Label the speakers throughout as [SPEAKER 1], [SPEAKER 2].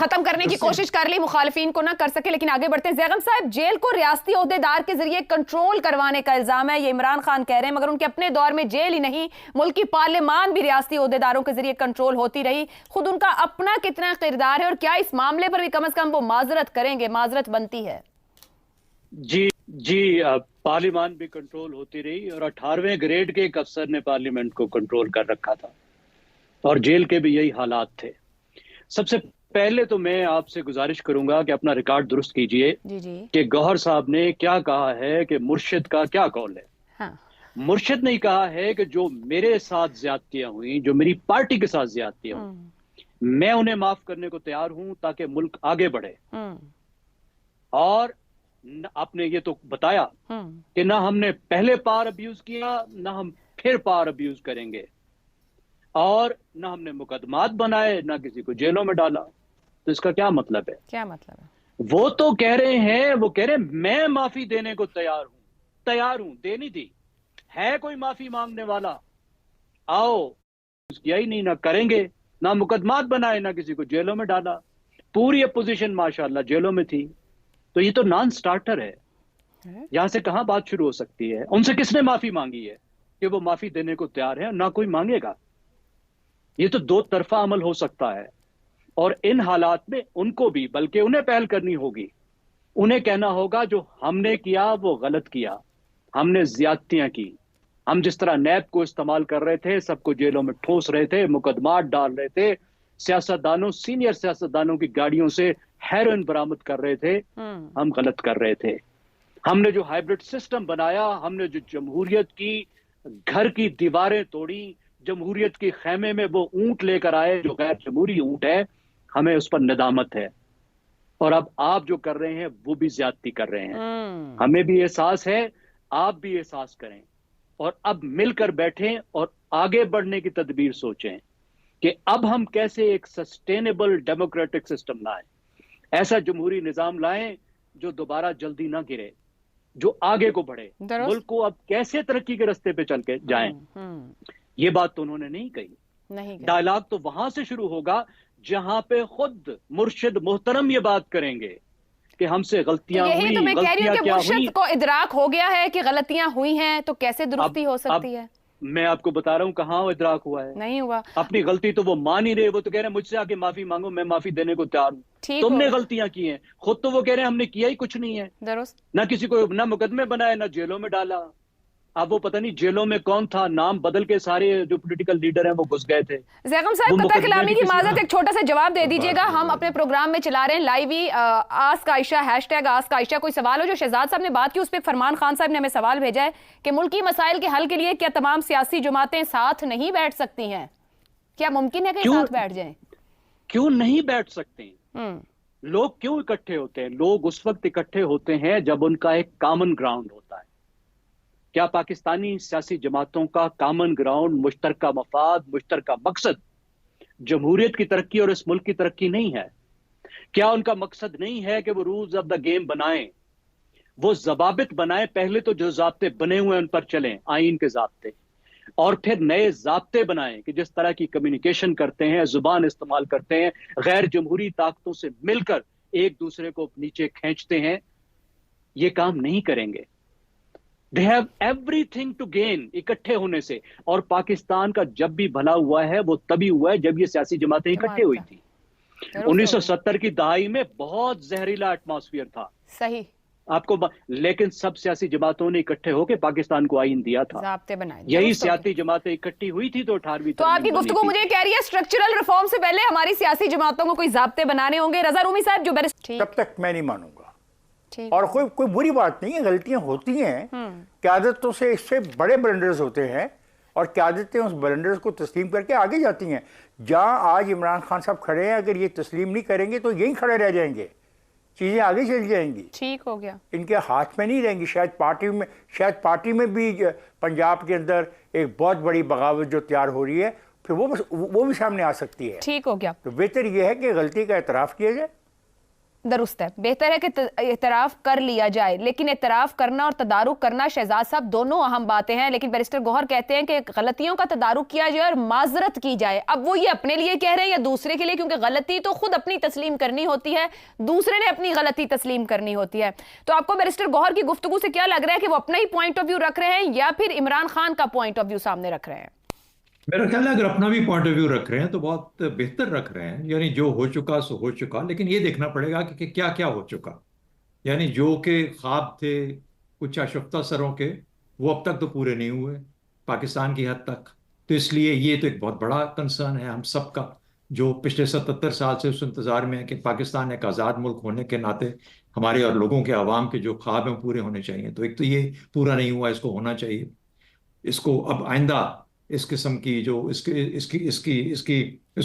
[SPEAKER 1] ختم کرنے کی کوشش کر لی, مخالفین کو نہ کر سکے, لیکن آگے بڑھتے ہیں. زیغم صاحب, جیل کو ریاستی عہدیدار کے ذریعے کنٹرول کروانے کا الزام ہے, یہ عمران خان کہہ رہے ہیں, مگر ان کے اپنے دور میں جیل ہی نہیں, ملک کی پارلیمان بھی ریاستی عہدیداروں کے ذریعے کنٹرول ہوتی رہی. خود ان کا اپنا کتنا کردار ہے, اور کیا اس معاملے پر بھی کم از کم وہ معذرت کریں گے؟ معذرت بنتی ہے.
[SPEAKER 2] جی پارلیمان بھی کنٹرول ہوتی رہی, اور 18ویں گریڈ کے ایک افسر نے پارلیمنٹ کو کنٹرول کر رکھا تھا, اور جیل کے بھی یہی حالات تھے. سب سے پہلے تو میں آپ سے گزارش کروں گا کہ اپنا ریکارڈ درست کیجئے کہ گوہر صاحب نے کیا کہا ہے کہ مرشد کا کیا قول ہے. مرشد نے کہا ہے کہ جو میرے ساتھ زیادتیاں ہوئیں, جو میری پارٹی کے ساتھ زیادتیاں ہوئیں, میں انہیں معاف کرنے کو تیار ہوں تاکہ ملک آگے بڑھے. اور آپ نے یہ تو بتایا کہ نہ ہم نے پہلے پار ابیوز کیا, نہ ہم پھر پار ابیوز کریں گے, اور نہ ہم نے مقدمات بنائے, نہ کسی کو جیلوں میں ڈالا. تو اس کا کیا مطلب ہے؟
[SPEAKER 1] کیا مطلب ہے؟ وہ
[SPEAKER 2] تو کہہ رہے ہیں میں معافی دینے کو تیار ہوں, دے نہیں دی. ہے کوئی معافی مانگنے والا؟ آؤ. کیا ہی نہیں, نہ کریں گے, نہ مقدمات بنائے, نہ کسی کو جیلوں میں ڈالا. پوری اپوزیشن ماشاءاللہ جیلوں میں تھی. تو یہ تو نان سٹارٹر ہے, یہاں سے کہاں بات شروع ہو سکتی ہے؟ ان سے کس نے معافی مانگی ہے کہ وہ معافی دینے کو تیار ہے؟ نہ کوئی مانگے گا. یہ تو دو طرفہ عمل ہو سکتا ہے, اور ان حالات میں ان کو بھی, بلکہ انہیں پہل کرنی ہوگی. انہیں کہنا ہوگا جو ہم نے کیا وہ غلط کیا, ہم نے زیادتیاں کی. ہم جس طرح نیب کو استعمال کر رہے تھے, سب کو جیلوں میں ٹھوس رہے تھے, مقدمات ڈال رہے تھے, سینئر سیاستدانوں کی گاڑیوں سے ہیروئن برآمد کر رہے تھے, ہم غلط کر رہے تھے. ہم نے جو ہائیبرڈ سسٹم بنایا, ہم نے جو جمہوریت کی گھر کی دیواریں توڑی, جمہوریت کی خیمے میں وہ اونٹ لے کر آئے جو غیر جمہوری اونٹ ہے, ہمیں اس پر ندامت ہے. اور اب آپ جو کر رہے ہیں وہ بھی زیادتی کر رہے ہیں. ہمیں بھی احساس ہے, آپ بھی احساس کریں, اور اب مل کر بیٹھیں اور آگے بڑھنے کی تدبیر سوچیں کہ اب ہم کیسے ایک سسٹینیبل ڈیموکریٹک سسٹم لائیں, ایسا جمہوری نظام لائیں جو دوبارہ جلدی نہ گرے, جو آگے کو بڑھے. ملک کو اب کیسے ترقی کے راستے پہ چل کے جائیں, یہ بات تو انہوں نے نہیں کہی. ڈائلاگ تو وہاں سے شروع ہوگا جہاں پہ خود مرشد محترم یہ بات کریں گے کہ ہم سے غلطیاں ہوئی.
[SPEAKER 1] یہی تو میں کہہ رہی ہوں کہ مرشد کو ادراک ہو گیا ہے کہ غلطیاں ہوئی ہیں, تو کیسے درستی ہو سکتی ہے؟
[SPEAKER 2] میں آپ کو بتا رہا ہوں کہاں ادراک ہوا ہے.
[SPEAKER 1] نہیں ہوا.
[SPEAKER 2] اپنی غلطی تو وہ مان ہی رہے, وہ تو کہہ رہے ہیں مجھ سے آ کے معافی مانگو, میں معافی دینے کو تیار ہوں. تم نے غلطیاں کی ہیں, خود تو وہ کہہ رہے ہیں ہم نے کیا ہی کچھ نہیں ہے.
[SPEAKER 1] درست.
[SPEAKER 2] نہ کسی کو نہ مقدمے بنائے, نہ جیلوں میں ڈالا. اب وہ پتہ نہیں جیلوں میں کون تھا, نام بدل کے سارے جو پولیٹیکل لیڈر ہیں وہ گھس گئے تھے.
[SPEAKER 1] زیغم صاحب, قطع کلامی کی معذرت, ایک چھوٹا سا جواب دے دیجیے گا. ہم اپنے پروگرام میں چلا رہے ہیں لائیو ہی ask Ayesha, hashtag ask Ayesha. کوئی سوال ہو جو شہزاد صاحب نے بات کی, اس پہ فرمان خان صاحب نے ہمیں سوال بھیجا ہے کہ ملکی مسائل کے حل کے لیے کیا تمام سیاسی جماعتیں ساتھ نہیں بیٹھ سکتی ہیں؟ کیا ممکن ہے کہ ساتھ بیٹھ جائیں؟
[SPEAKER 2] کیوں نہیں بیٹھ سکتے؟ لوگ کیوں اکٹھے ہوتے ہیں؟ لوگ اس وقت اکٹھے ہوتے ہیں جب ان کا ایک کامن گراؤنڈ ہوتا ہے. کیا پاکستانی سیاسی جماعتوں کا کامن گراؤنڈ, مشترکہ مفاد, مشترکہ مقصد جمہوریت کی ترقی اور اس ملک کی ترقی نہیں ہے؟ کیا ان کا مقصد نہیں ہے کہ وہ رولز آف دا گیم بنائیں, وہ ضوابط بنائیں؟ پہلے تو جو ضابطے بنے ہوئے ہیں ان پر چلیں, آئین کے ضابطے, اور پھر نئے ضابطے بنائیں کہ جس طرح کی کمیونیکیشن کرتے ہیں, زبان استعمال کرتے ہیں, غیر جمہوری طاقتوں سے مل کر ایک دوسرے کو نیچے کھینچتے ہیں. یہ کام نہیں کریں گے. They have everything to gain اکٹھے ہونے سے. اور پاکستان کا جب بھی بھلا ہوا ہے وہ تبھی ہوا ہے جب یہ سیاسی جماعتیں اکٹھے ہوئی تھی. 1970 کی دہائی میں بہت زہریلا ایٹماسفیئر تھا.
[SPEAKER 1] صحیح.
[SPEAKER 2] آپ کو لیکن سب سیاسی جماعتوں نے اکٹھے ہو کے پاکستان کو آئین دیا تھا.
[SPEAKER 1] ضابطے بنائے.
[SPEAKER 2] یہی سیاسی جماعتیں اکٹھی ہوئی تھی تو 18ویں.
[SPEAKER 1] تو آپ کی گفتگو مجھے کہہ رہی ہے اسٹرکچرل ریفارم سے پہلے ہماری سیاسی جماعتوں کو کوئی ضابطے بنانے ہوں گے. رضا رومی صاحب جو
[SPEAKER 3] تب تک میں نہیں مانوں گا. اور کوئی بری بات نہیں ہے, غلطیاں ہوتی ہیں, قیادتوں سے اس سے بڑے بلنڈرز ہوتے ہیں, اور قیادتیں اس بلنڈرز کو تسلیم کر کے آگے جاتی ہیں. جہاں آج عمران خان صاحب کھڑے ہیں, اگر یہ تسلیم نہیں کریں گے تو یہیں کھڑے رہ جائیں گے, چیزیں آگے چل جائیں گی.
[SPEAKER 1] ٹھیک ہو گیا.
[SPEAKER 3] ان کے ہاتھ میں نہیں رہیں گی. شاید پارٹی میں بھی پنجاب کے اندر ایک بہت بڑی بغاوت جو تیار ہو رہی ہے, پھر وہ بھی سامنے آ سکتی ہے.
[SPEAKER 1] ٹھیک ہو گیا.
[SPEAKER 3] تو بہتر یہ ہے کہ غلطی کا اعتراف کیا جائے.
[SPEAKER 1] درست ہے، بہتر ہے کہ اعتراف کر لیا جائے، لیکن اعتراف کرنا اور تدارک کرنا شہزاد صاحب دونوں اہم باتیں ہیں. لیکن بیرسٹر گوہر کہتے ہیں کہ غلطیوں کا تدارک کیا جائے اور معذرت کی جائے. اب وہ یہ اپنے لیے کہہ رہے ہیں یا دوسرے کے لیے؟ کیونکہ غلطی تو خود اپنی تسلیم کرنی ہوتی ہے، دوسرے نے اپنی غلطی تسلیم کرنی ہوتی ہے. تو آپ کو بیرسٹر گوہر کی گفتگو سے کیا لگ رہا ہے کہ وہ اپنا ہی پوائنٹ آف ویو رکھ رہے ہیں یا پھر عمران خان کا پوائنٹ آف ویو سامنے رکھ رہے ہیں؟
[SPEAKER 4] میرا خیال ہے اگر اپنا بھی پوائنٹ آف ویو رکھ رہے ہیں تو بہت بہتر رکھ رہے ہیں. یعنی جو ہو چکا سو ہو چکا، لیکن یہ دیکھنا پڑے گا کہ کیا کیا ہو چکا. یعنی جو کہ خواب تھے کچھ آشفتہ سروں کے، وہ اب تک تو پورے نہیں ہوئے پاکستان کی حد تک. تو اس لیے یہ تو ایک بہت بڑا کنسرن ہے ہم سب کا، جو پچھلے 77 سال سے اس انتظار میں ہے کہ پاکستان ایک آزاد ملک ہونے کے ناطے ہمارے اور لوگوں کے عوام کے جو خواب ہیں پورے ہونے چاہیے. تو ایک تو یہ پورا نہیں ہوا، اس کو ہونا چاہیے. اس کو اب آئندہ اس قسم کی جو اس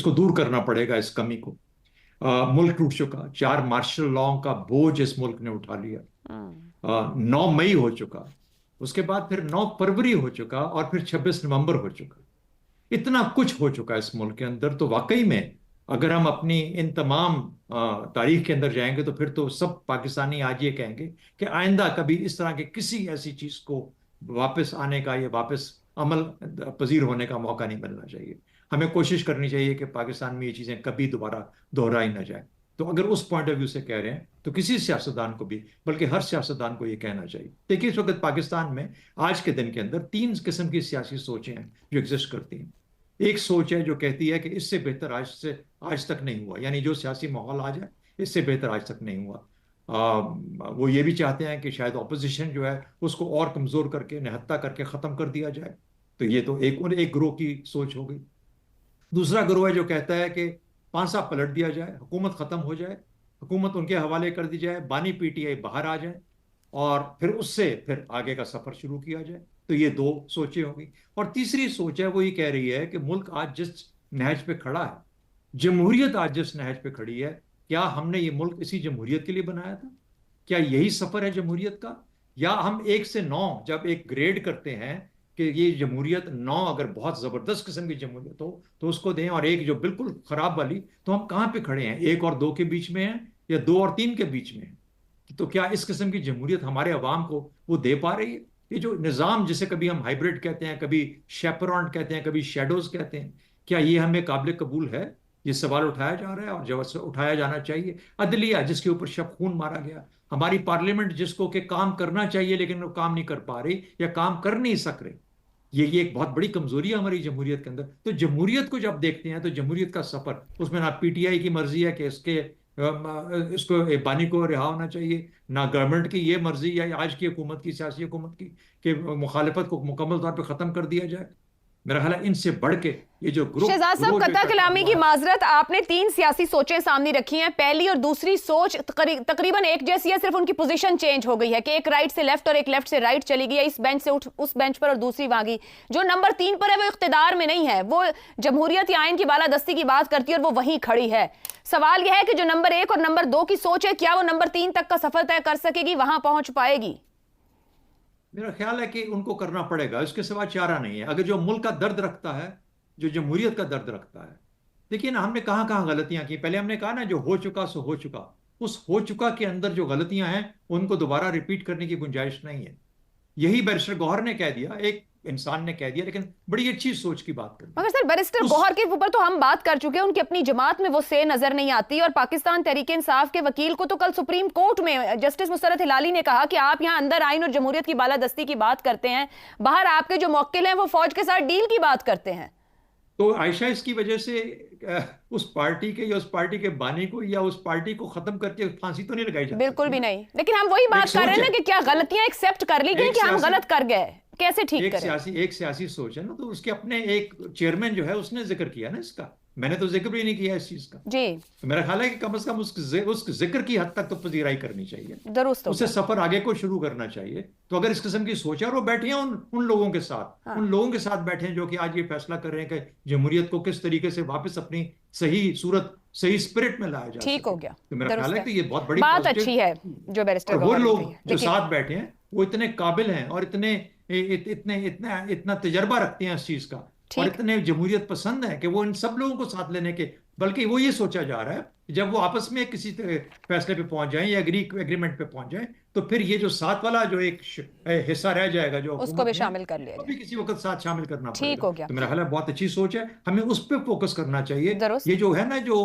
[SPEAKER 4] کو دور کرنا پڑے گا، اس کمی کو. ملک ٹوٹ چکا، 4 مارشل لاء کا بوجھ اس ملک نے اٹھا لیا. 9 مئی ہو چکا، اس کے بعد پھر 9 فروری ہو چکا، اور پھر 26 نومبر ہو چکا. اتنا کچھ ہو چکا اس ملک کے اندر. تو واقعی میں اگر ہم اپنی ان تمام تاریخ کے اندر جائیں گے تو پھر تو سب پاکستانی آج یہ کہیں گے کہ آئندہ کبھی اس طرح کے کسی ایسی چیز کو واپس آنے کا یا واپس عمل پذیر ہونے کا موقع نہیں ملنا چاہیے. ہمیں کوشش کرنی چاہیے کہ پاکستان میں یہ چیزیں کبھی دوبارہ دہرائی نہ جائیں. تو اگر اس پوائنٹ آف ویو سے کہہ رہے ہیں تو کسی سیاستدان کو بھی، بلکہ ہر سیاستدان کو یہ کہنا چاہیے. دیکھیے اس وقت پاکستان میں آج کے دن کے اندر 3 قسم کی سیاسی سوچیں ہیں جو ایگزسٹ کرتی ہیں. ایک سوچ ہے جو کہتی ہے کہ اس سے بہتر آج تک نہیں ہوا، یعنی جو سیاسی ماحول آج ہے اس سے بہتر آج تک نہیں ہوا. وہ یہ بھی چاہتے ہیں کہ شاید اپوزیشن جو ہے اس کو اور کمزور کر کے نہتہ کر کے ختم کر دیا جائے. تو یہ تو ایک گروہ کی سوچ ہو گئی. دوسرا گروہ ہے جو کہتا ہے کہ پانسا پلٹ دیا جائے، حکومت ختم ہو جائے، حکومت ان کے حوالے کر دی جائے، بانی پی ٹی آئی باہر آ جائے اور پھر اس سے پھر آگے کا سفر شروع کیا جائے. تو یہ 2 سوچیں ہوں گی. اور تیسری سوچ ہے وہ یہ کہہ رہی ہے کہ ملک آج جس نہج پہ کھڑا ہے، جمہوریت آج جس نہج پہ کھڑی ہے، کیا ہم نے یہ ملک اسی جمہوریت کے لیے بنایا تھا؟ کیا یہی سفر ہے جمہوریت کا؟ یا ہم 1 سے 9 جب ایک گریڈ کرتے ہیں کہ یہ جمہوریت 9 اگر بہت زبردست قسم کی جمہوریت ہو تو اس کو دیں، اور ایک جو بالکل خراب والی، تو ہم کہاں پہ کھڑے ہیں؟ 1 اور 2 کے بیچ میں ہیں یا 2 اور 3 کے بیچ میں ہیں؟ تو کیا اس قسم کی جمہوریت ہمارے عوام کو وہ دے پا رہی ہے؟ یہ جو نظام جسے کبھی ہم ہائیبرڈ کہتے ہیں، کبھی شیپرونٹ کہتے ہیں، کبھی شیڈوز کہتے ہیں، کیا یہ ہمیں قابل قبول ہے؟ یہ سوال اٹھایا جا رہا ہے اور جو اٹھایا جانا چاہیے. عدلیہ جس کے اوپر شب خون مارا گیا، ہماری پارلیمنٹ جس کو کہ کام کرنا چاہیے لیکن وہ کام نہیں کر پا رہی یا کام کر نہیں سک رہے، یہ ایک بہت بڑی کمزوری ہے ہماری جمہوریت کے اندر. تو جمہوریت کو جب دیکھتے ہیں تو جمہوریت کا سفر، اس میں نہ پی ٹی آئی کی مرضی ہے کہ اس کو بانی کو رہا ہونا چاہیے، نہ گورنمنٹ کی یہ مرضی ہے آج کی حکومت کی، سیاسی حکومت کی، کہ مخالفت کو مکمل طور پہ ختم کر دیا جائے. میرا خیال ہے ان سے بڑھ کے یہ جو گروپ
[SPEAKER 1] شہزاد صاحب قطع کلامی کی معذرت، آپ نے 3 سیاسی سوچیں سامنے رکھی ہیں. پہلی اور دوسری سوچ تقریباً ایک جیسی ہے، صرف ان کی پوزیشن چینج ہو گئی ہے کہ ایک رائٹ سے لیفٹ اور ایک لیفٹ سے رائٹ چلی گئی ہے، اس بینچ سے اس بینچ پر اور دوسری وہاں گئی. جو نمبر 3 پر ہے وہ اقتدار میں نہیں ہے، وہ جمہوریت یا آئین کی بالادستی کی بات کرتی ہے اور وہ وہیں کھڑی ہے. سوال یہ ہے کہ جو نمبر 1 اور نمبر 2 کی سوچ ہے، کیا وہ نمبر 3 تک کا سفر طے کر سکے گی، وہاں پہنچ پائے گی؟
[SPEAKER 4] میرا خیال ہے کہ ان کو کرنا پڑے گا، اس کے سوا چارہ نہیں ہے. اگر جو ملک کا درد رکھتا ہے، جو جمہوریت کا درد رکھتا ہے، دیکھیے نا ہم نے کہاں کہاں غلطیاں کی. پہلے ہم نے کہا نا جو ہو چکا سو ہو چکا. اس ہو چکا کے اندر جو غلطیاں ہیں ان کو دوبارہ ریپیٹ کرنے کی گنجائش نہیں ہے. یہی بیرسٹر گوہر نے کہہ دیا، ایک انسان نے کہہ دیا، لیکن بڑی اچھی سوچ کی بات کریں.
[SPEAKER 1] مگر سر بیرسٹر گوہر کے اوپر تو ہم بات کر چکے ہیں، ان کی اپنی جماعت میں وہ سے نظر نہیں آتی. اور پاکستان تحریک انصاف کے وکیل کو تو کل سپریم کورٹ میں جسٹس مسرت ہلالی نے کہا کہ آپ یہاں اندر آئین اور جمہوریت کی بالادستی کی بات کرتے ہیں، باہر آپ کے جو موکل ہیں وہ فوج کے ساتھ ڈیل کی بات کرتے ہیں.
[SPEAKER 4] تو عائشہ اس کی وجہ سے اس پارٹی کے یا اس پارٹی کے بانی کو یا اس پارٹی کو ختم کر کے پھانسی تو نہیں لگائی جاتی.
[SPEAKER 1] بالکل بھی نہیں، لیکن ہم وہی بات کر رہے ہیں نا کہ کیا غلطیاں ایکسیپٹ کر لی گئی کہ ہم غلط کر گئے، کیسے ٹھیک کریں؟
[SPEAKER 4] ایک سیاسی سوچ ہے نا، تو اس کے اپنے ایک چیئرمین جو ہے اس نے ذکر کیا نا اس کا، میں نے تو ذکر بھی نہیں کیا اس چیز کا.
[SPEAKER 1] جی
[SPEAKER 4] میرا خیال ہے کہ کم از کم اس ذکر کی حد تک تو پذیرائی کرنی چاہیے،
[SPEAKER 1] درست،
[SPEAKER 4] اسے سفر آگے کو شروع کرنا چاہیے. تو اگر اس قسم کی سوچ ہے اور وہ بیٹھے ہیں ان لوگوں کے ساتھ بیٹھے ہیں جو کہ آج یہ فیصلہ کر رہے ہیں کہ جمہوریت کو کس طریقے سے واپس اپنی صحیح صورت، صحیح اسپرٹ میں لایا جائے.
[SPEAKER 1] ٹھیک ہو گیا،
[SPEAKER 4] تو میرا خیال ہے کہ یہ بہت بڑی
[SPEAKER 1] بات اچھی ہے جو بیرسٹر
[SPEAKER 4] وہ لوگ جو ساتھ بیٹھے ہیں وہ اتنے قابل ہیں اور اتنا تجربہ رکھتے ہیں اس چیز کا، اور اتنے جمہوریت پسند ہیں کہ وہ ان سب لوگوں کو ساتھ لینے کے بلکہ وہ یہ سوچا جا رہا ہے جب وہ آپس میں کسی فیصلے پہ پہنچ جائیں یا ایگریمنٹ پہ پہنچ جائیں تو پھر یہ جو ساتھ والا جو ایک حصہ رہ جائے گا جو
[SPEAKER 1] اس کو بھی شامل کر لیا
[SPEAKER 4] وہ
[SPEAKER 1] جائے.
[SPEAKER 4] بھی کسی وقت ساتھ شامل کرنا پڑے
[SPEAKER 1] ٹھیک
[SPEAKER 4] گا.
[SPEAKER 1] ہو گیا.
[SPEAKER 4] تو میرا خیال ہے بہت اچھی سوچ ہے, ہمیں اس پہ فوکس کرنا چاہیے.
[SPEAKER 1] درست.
[SPEAKER 4] یہ جو ہے نا جو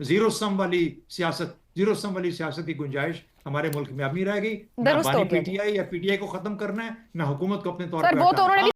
[SPEAKER 4] زیرو سم والی سیاست کی گنجائش ہمارے ملک میں اب نہیں رہ گئی. نہ بانی پی ٹی آئی یا پی ٹی آئی کو ختم کرنا ہے, نہ حکومت کو اپنے طور
[SPEAKER 1] سر وہ تو انہوں نے